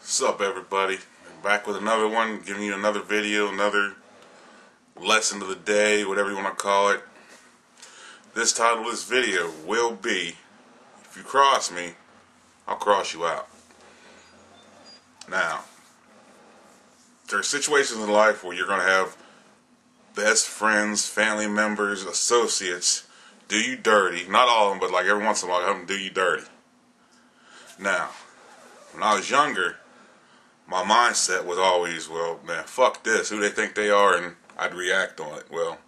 What's up, everybody? Back with another one, giving you another video, another lesson of the day, whatever you want to call it. This title of this video will be, if you cross me, I'll cross you out. Now, there are situations in life where you're going to have best friends, family members, associates do you dirty. Not all of them, but like every once in a while, have them do you dirty. Now, when I was younger, my mindset was always, well, man, fuck this, who they think they are, and I'd react on it. Well,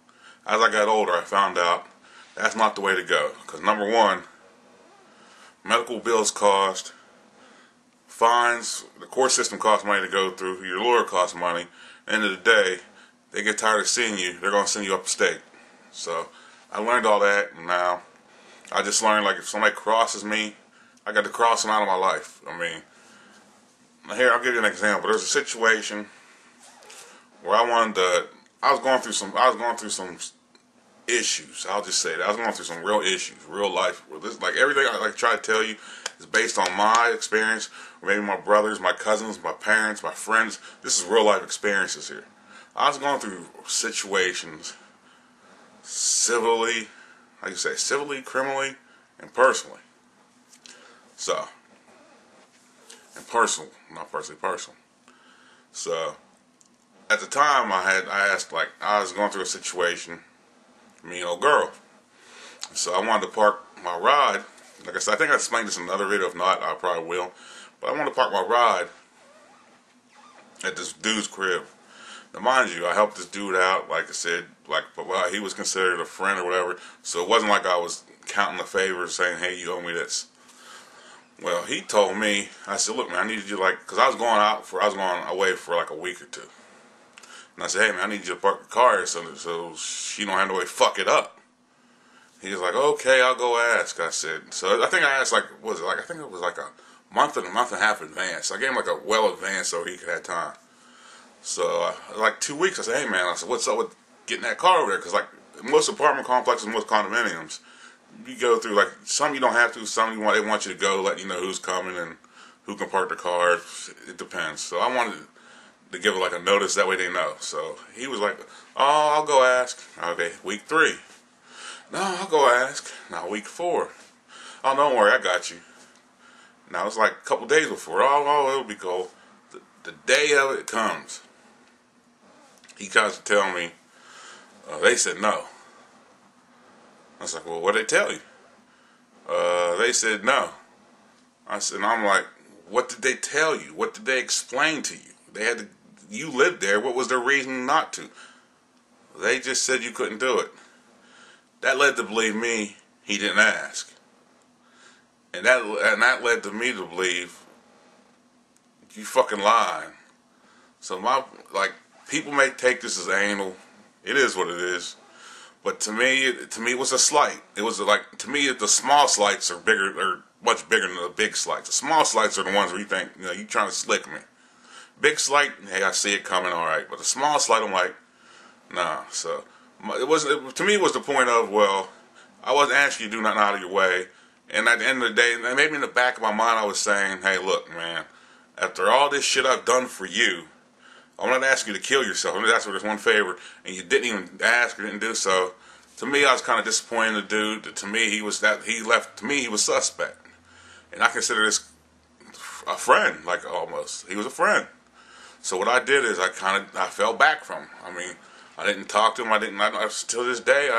as I got older, I found out that's not the way to go. Because number one, medical bills cost, fines, the court system costs money to go through, your lawyer costs money. At the end of the day, they get tired of seeing you, they're going to send you upstate. So, I learned all that, and now I just learned, like, if somebody crosses me, I got to cross them out of my life. I mean, here, I'll give you an example. There's a situation where I was going through some issues. I'll just say that. I was going through some real issues, real life. Like, everything I try to tell you is based on my experience, or maybe my brothers, my cousins, my parents, my friends. This is real life experiences here. I was going through situations civilly, criminally, and personally. So, and personal, not personally, personal. So, at the time, I was going through a situation, me and old girl. So I wanted to park my ride. Like I said, I think I explained this in another video. If not, I probably will. But I wanted to park my ride at this dude's crib. Now, mind you, I helped this dude out. Like I said, he was considered a friend or whatever. So it wasn't like I was counting the favors, saying, "Hey, you owe me this." Well, he told me, I said, "Look, man, I needed you because I was going away for like a week or two." And I said, "Hey, man, I need you to park the car so she don't have no way to fuck it up." He was like, "Okay, I'll go ask." I said, so I think I asked I think it was like a month and a half advance. I gave him like a well advance so he could have time. So, like 2 weeks, I said, "Hey, man," I said, "what's up with getting that car over there?" Because like most apartment complexes, most condominiums, you go through, like, some you don't have to, some they want you to go, let you know who's coming and who can park the car. It depends. So I wanted to give it like a notice, that way they know. So he was like, "Oh, I'll go ask." Okay, week 3. "No, I'll go ask." Now week 4. "Oh, don't worry, I got you." Now it's like a couple days before. Oh, it'll be cool. The day of it comes, he tries to tell me, they said no. I was like, "Well, what did they tell you?" They said no. I said, and I'm like, "What did they tell you? What did they explain to you? You lived there. What was their reason not to?" "They just said you couldn't do it." That led to believe me, he didn't ask. And that led to me to believe, you fucking lying. So people may take this as anal. It is what it is. But to me, it was a slight. It was like, to me, the small slights are much bigger than the big slights. The small slights are the ones where you think, you trying to slick me. Big slight, hey, I see it coming, all right. But the small slight, I'm like, nah. So to me, it was the point of, well, I wasn't asking you to do nothing out of your way. And at the end of the day, maybe in the back of my mind, I was saying, "Hey, look, man, after all this shit I've done for you, I'm not asking you to kill yourself. I'm just asking for this one favor, and you didn't even ask or didn't do so." To me, I was kind of disappointed in the dude. To me, he was suspect. And I consider this a friend, like, almost. He was a friend. So what I did is I fell back from him. I mean, I didn't talk to him. Till this day,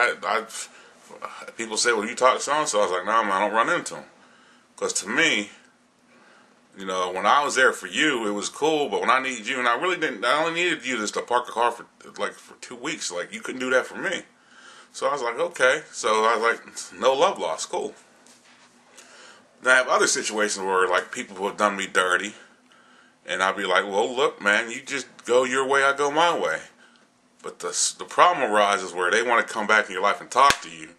people say, "Well, you talk to so-and-so?" I was like, "No, man, I don't run into him." Because to me, when I was there for you, it was cool, but when I needed you, and I only needed you just to park a car for 2 weeks. Like, you couldn't do that for me. So I was like, okay. So I was like, no love lost, cool. Now I have other situations where, like, people have done me dirty, and I'd be like, "Well, look, man, you just go your way, I go my way." But the problem arises where they want to come back in your life and talk to you,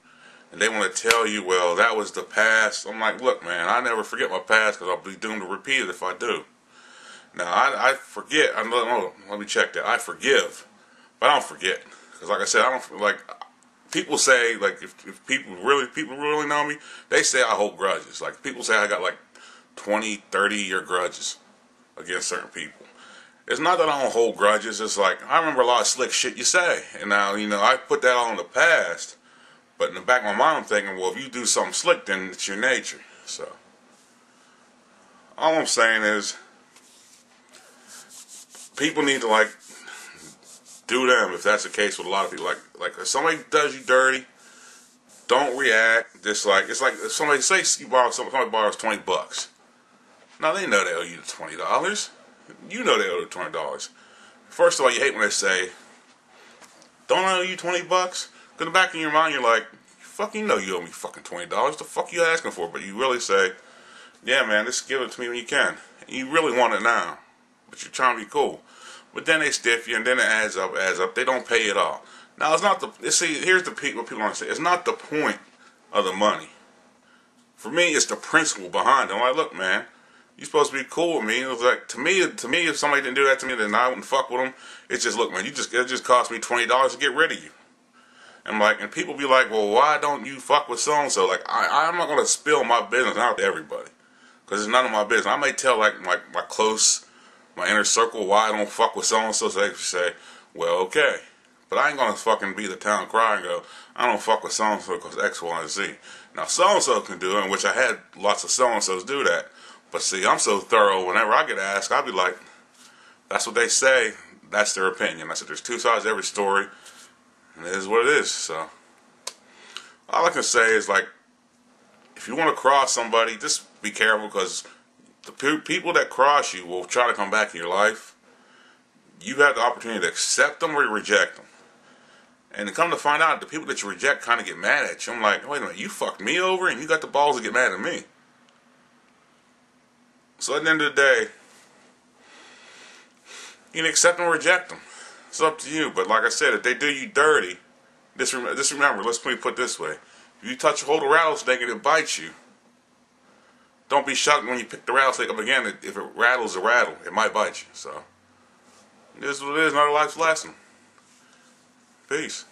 and they want to tell you, "Well, that was the past." I'm like, "Look, man, I never forget my past because I'll be doomed to repeat it if I do." Now, I forget. Let me check that. I forgive, but I don't forget. Because, like I said, I don't, like, people say, like, if people really know me, they say I hold grudges. Like, people say I got, like, 20, 30-year grudges. against certain people. It's not that I don't hold grudges. It's like, I remember a lot of slick shit you say. And now, I put that all in the past. But in the back of my mind, I'm thinking, well, if you do something slick, then it's your nature. So, all I'm saying is, people need to, do them if that's the case with a lot of people. Like if somebody does you dirty, don't react. It's like if somebody somebody borrows $20. Now they know they owe you the $20. You know they owe the $20. First of all, you hate when they say, "Don't I owe you $20?" Because in the back of your mind, you're like, "Fucking know you owe me fucking $20. The fuck you asking for?" But you really say, "Yeah, man, just give it to me when you can." And you really want it now, but you're trying to be cool. But then they stiff you, and then it adds up. They don't pay it all. Now, it's not here's what people want to say. It's not the point of the money. For me, it's the principle behind it. I'm like, look, man, you're supposed to be cool with me. It was like, to me, if somebody didn't do that to me, then I wouldn't fuck with them. It's just, look, man, it just cost me $20 to get rid of you. And people be like, well, why don't you fuck with so-and-so? Like, I'm not going to spill my business out to everybody. Because it's none of my business. I may tell, my inner circle why I don't fuck with so-and-so, so they can say, well, okay. But I ain't gonna fucking be the town crier and go, I don't fuck with so-and-so because X, Y, and Z. Now, so-and-so can do it, in which I had lots of so-and-sos do that. But see, I'm so thorough, whenever I get asked, I'll be like, that's what they say, that's their opinion. I said, there's two sides to every story, and it is what it is. So, all I can say is, if you want to cross somebody, just be careful, because the people that cross you will try to come back in your life. You have the opportunity to accept them or reject them. And to come to find out, the people that you reject kind of get mad at you. I'm like, wait a minute, you fucked me over and you got the balls to get mad at me. So at the end of the day, you can accept them or reject them. It's up to you. But like I said, if they do you dirty, just remember, let's put it this way. If you hold a rattlesnake and it bites you, don't be shocked when you pick the rattlesnake up again. If it rattles a rattle, it might bite you. So, it is what it is. Another life's lesson. Peace.